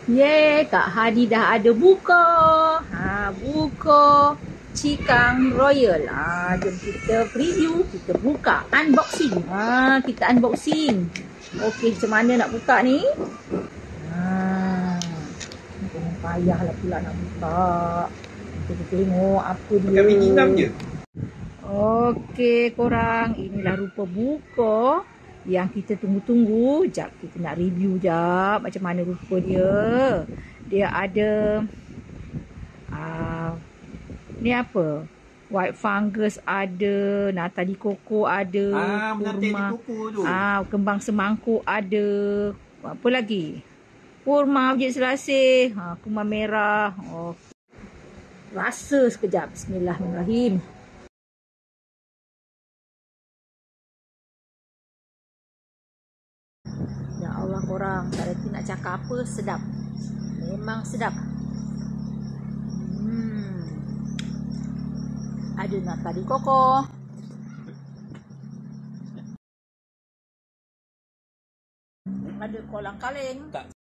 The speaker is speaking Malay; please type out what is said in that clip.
Yeay, Kak Hadi dah ada buka. Buka Cikang Royal. Jom kita preview, kita buka, unboxing. Kita unboxing. Okey, macam mana nak buka ni? Jangan payahlah pula nak buka. Kita tengok apa dia. Pakai biji 6 je. Okey korang, inilah rupa buka yang kita tunggu-tunggu. Jap, kita nak review jap macam mana rupa dia. Dia ada ni apa? White fungus ada, nata de coco ada, kurma, kembang semangkuk ada. Apa lagi? Kurma wujud selasih, kurma merah. Rasa sekejap. Bismillahirrahmanirrahim. Ya Allah korang, tak reti nak cakap apa, sedap. Memang sedap. Ada nata de coco. Ada kolang kaleng. Tak